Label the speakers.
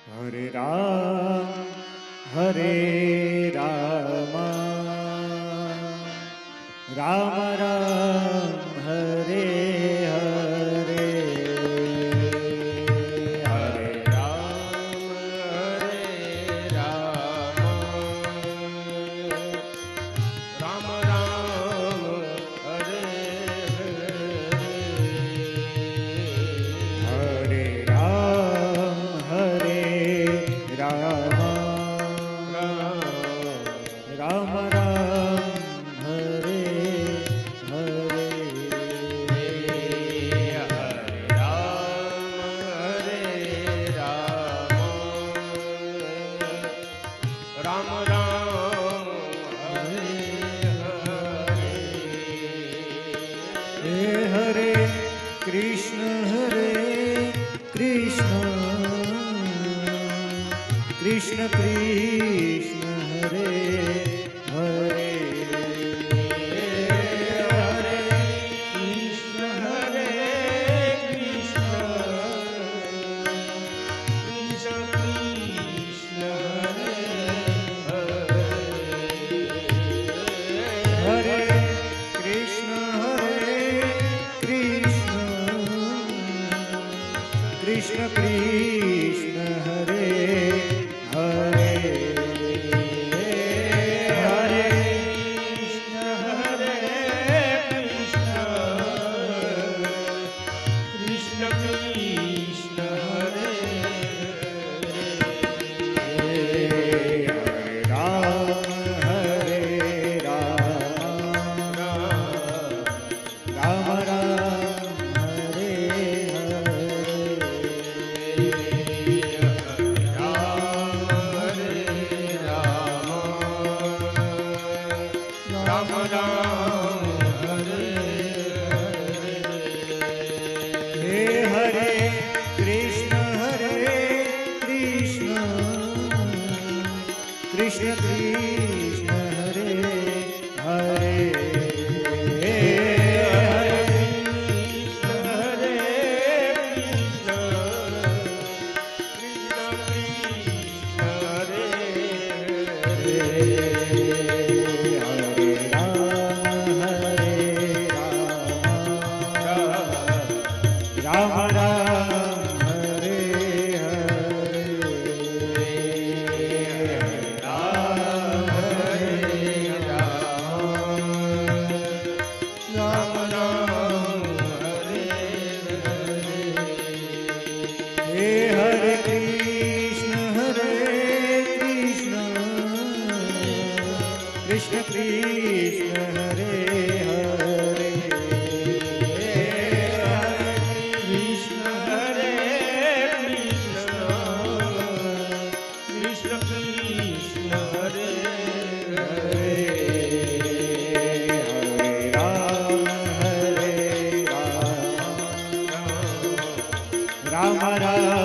Speaker 1: हरे Ram Ram Ram Hare Hare Hare
Speaker 2: Ram Ram Ram Hare
Speaker 1: Hare Ram Ram Ram Hare Hare
Speaker 2: Ram Ram Hare
Speaker 1: Hare Krishna Krishna Krishna Hare Hare
Speaker 2: Hare Krishna Krishna Krishna
Speaker 1: हरे Krishna Krishna Krishna Hare Hare Hare
Speaker 2: Krishna Krishna Krishna Hare
Speaker 1: Hare Ram हरे
Speaker 2: Ram Ram हरे
Speaker 1: हे हरे Krishna Krishna Krishna Hare Hare Ram Ram Hare Hare Ram हे हरे Krishna Krishna Hare Hare Ram Ram